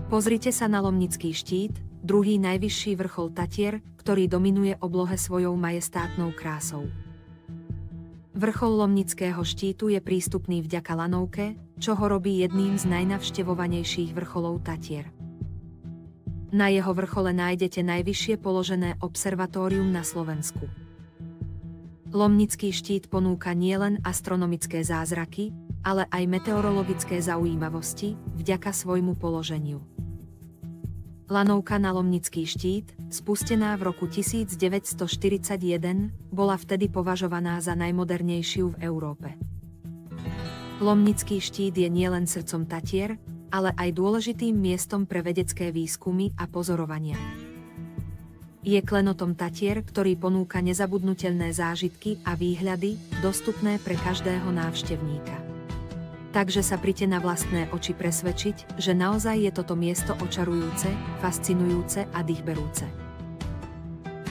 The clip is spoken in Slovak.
Pozrite sa na Lomnický štít, druhý najvyšší vrchol Tatier, ktorý dominuje oblohe svojou majestátnou krásou. Vrchol Lomnického štítu je prístupný vďaka lanovke, čo ho robí jedným z najnavštevovanejších vrcholov Tatier. Na jeho vrchole nájdete najvyššie položené observatórium na Slovensku. Lomnický štít ponúka nielen astronomické zázraky, ale aj meteorologické zaujímavosti, vďaka svojmu položeniu. Lanovka na Lomnický štít, spustená v roku 1941, bola vtedy považovaná za najmodernejšiu v Európe. Lomnický štít je nielen srdcom Tatier, ale aj dôležitým miestom pre vedecké výskumy a pozorovania. Je klenotom Tatier, ktorý ponúka nezabudnutelné zážitky a výhľady, dostupné pre každého návštevníka. Takže sa príďte na vlastné oči presvedčiť, že naozaj je toto miesto očarujúce, fascinujúce a dýchberúce.